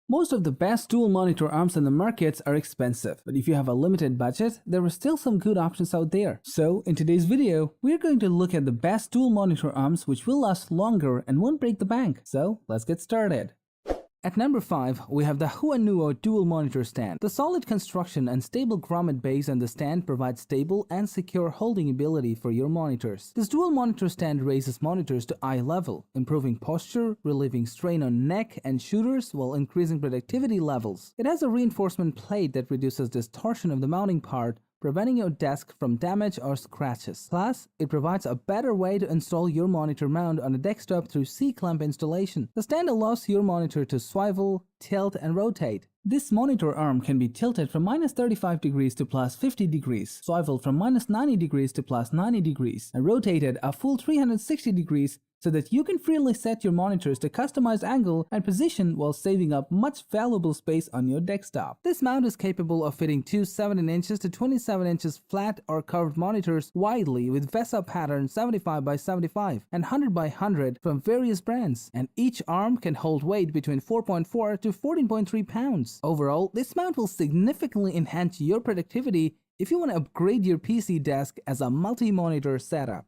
Most of the best dual monitor arms in the markets are expensive, but if you have a limited budget, there are still some good options out there. So, in today's video, we're going to look at the best dual monitor arms which will last longer and won't break the bank. So, let's get started. At number 5, we have the HUANUO dual monitor stand. The solid construction and stable grommet base on the stand provides stable and secure holding ability for your monitors. This dual monitor stand raises monitors to eye level, improving posture, relieving strain on neck and shoulders while increasing productivity levels. It has a reinforcement plate that reduces distortion of the mounting part, preventing your desk from damage or scratches. Plus, it provides a better way to install your monitor mount on a desktop through C-clamp installation. The stand allows your monitor to swivel, tilt, and rotate. This monitor arm can be tilted from -35 degrees to +50 degrees, swiveled from -90 degrees to +90 degrees, and rotated a full 360 degrees so that you can freely set your monitors to customized angle and position while saving up much valuable space on your desktop. This mount is capable of fitting two 17 inches to 27 inches flat or curved monitors widely with VESA pattern 75 by 75 and 100 by 100 from various brands, and each arm can hold weight between 4.4 to 14.3 pounds. Overall, this mount will significantly enhance your productivity if you want to upgrade your PC desk as a multi-monitor setup.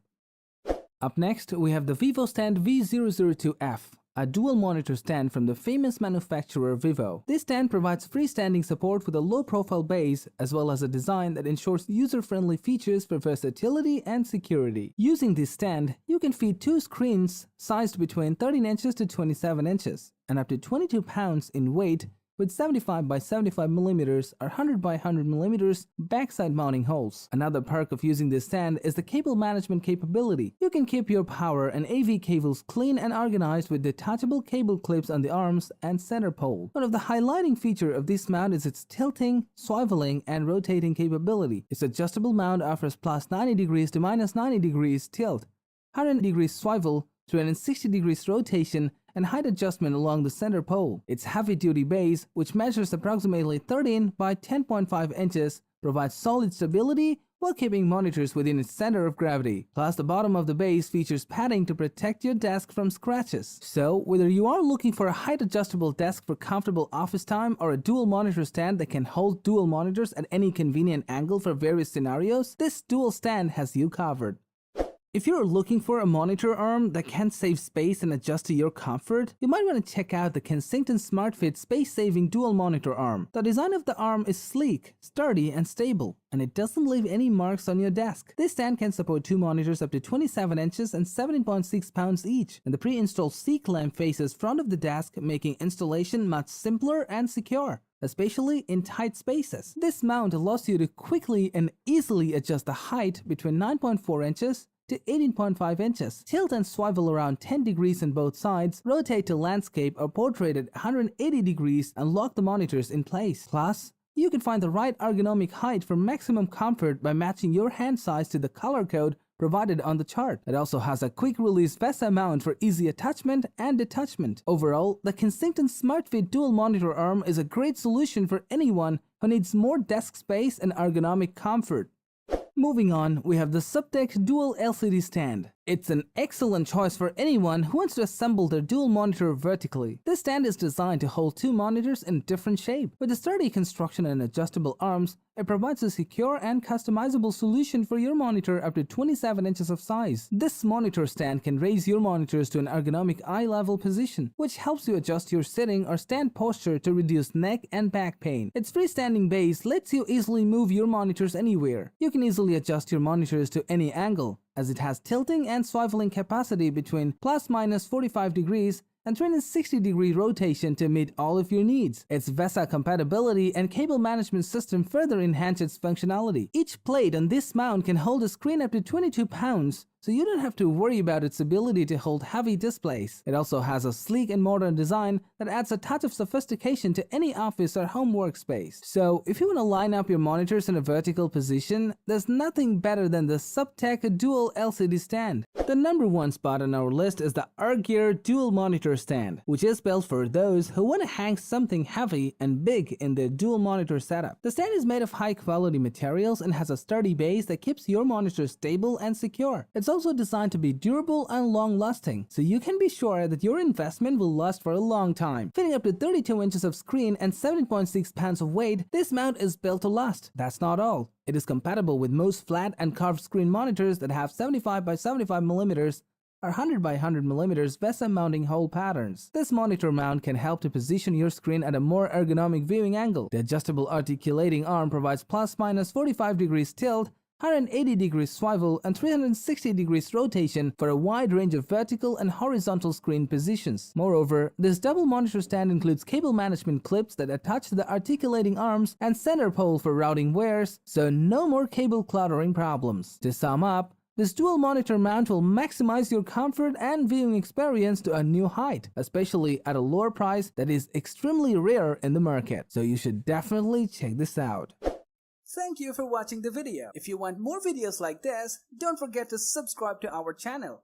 Up next, we have the VIVO stand V002F, a dual monitor stand from the famous manufacturer VIVO. This stand provides freestanding support with a low-profile base, as well as a design that ensures user-friendly features for versatility and security. Using this stand, you can feed two screens sized between 13 inches to 27 inches and up to 22 pounds in weight, with 75 by 75 millimeters or 100 by 100 millimeters backside mounting holes. Another perk of using this stand is the cable management capability. You can keep your power and AV cables clean and organized with detachable cable clips on the arms and center pole. One of the highlighting feature of this mount is its tilting, swiveling, and rotating capability. Its adjustable mount offers +90 degrees to -90 degrees tilt, 100 degrees swivel, 360 degrees rotation, and height adjustment along the center pole. Its heavy-duty base, which measures approximately 13 by 10.5 inches, provides solid stability while keeping monitors within its center of gravity. Plus, the bottom of the base features padding to protect your desk from scratches. So, whether you are looking for a height-adjustable desk for comfortable office time or a dual monitor stand that can hold dual monitors at any convenient angle for various scenarios, this dual stand has you covered. If you're looking for a monitor arm that can save space and adjust to your comfort, you might want to check out the Kensington SmartFit space-saving dual monitor arm. The design of the arm is sleek, sturdy, and stable, and it doesn't leave any marks on your desk. This stand can support two monitors up to 27 inches and 17.6 pounds each, and the pre-installed C-clamp faces front of the desk, making installation much simpler and secure, especially in tight spaces. This mount allows you to quickly and easily adjust the height between 9.4 inches to 18.5 inches, tilt and swivel around 10 degrees on both sides, rotate to landscape or portrait at 180 degrees, and lock the monitors in place. Plus, you can find the right ergonomic height for maximum comfort by matching your hand size to the color code provided on the chart. It also has a quick-release VESA mount for easy attachment and detachment. Overall, the Kensington SmartFit dual monitor arm is a great solution for anyone who needs more desk space and ergonomic comfort. Moving on, we have the Suptek Dual LCD Stand. It's an excellent choice for anyone who wants to assemble their dual monitor vertically. This stand is designed to hold two monitors in different shape. With a sturdy construction and adjustable arms, it provides a secure and customizable solution for your monitor up to 27 inches of size. This monitor stand can raise your monitors to an ergonomic eye-level position, which helps you adjust your sitting or stand posture to reduce neck and back pain. Its freestanding base lets you easily move your monitors anywhere. You can easily adjust your monitors to any angle, as it has tilting and swiveling capacity between ±45 degrees and 360-degree rotation to meet all of your needs. Its VESA compatibility and cable management system further enhance its functionality. Each plate on this mount can hold a screen up to 22 pounds, so you don't have to worry about its ability to hold heavy displays. It also has a sleek and modern design that adds a touch of sophistication to any office or home workspace. So, if you want to line up your monitors in a vertical position, there's nothing better than the Suptek Dual LCD Stand. The number one spot on our list is the Ergear Dual Monitor Stand, which is built for those who want to hang something heavy and big in their dual monitor setup. The stand is made of high-quality materials and has a sturdy base that keeps your monitor stable and secure. It's also designed to be durable and long-lasting, so you can be sure that your investment will last for a long time. Fitting up to 32 inches of screen and 7.6 pounds of weight, this mount is built to last. That's not all. It is compatible with most flat and carved screen monitors that have 75 by 75 mm or 100 by 100 mm VESA mounting hole patterns. This monitor mount can help to position your screen at a more ergonomic viewing angle. The adjustable articulating arm provides plus-minus 45 degrees tilt, 180 degrees swivel, and 360 degrees rotation for a wide range of vertical and horizontal screen positions. Moreover, this double monitor stand includes cable management clips that attach to the articulating arms and center pole for routing wires, so no more cable cluttering problems. To sum up, this dual monitor mount will maximize your comfort and viewing experience to a new height, especially at a lower price that is extremely rare in the market. So you should definitely check this out. Thank you for watching the video. If you want more videos like this, don't forget to subscribe to our channel.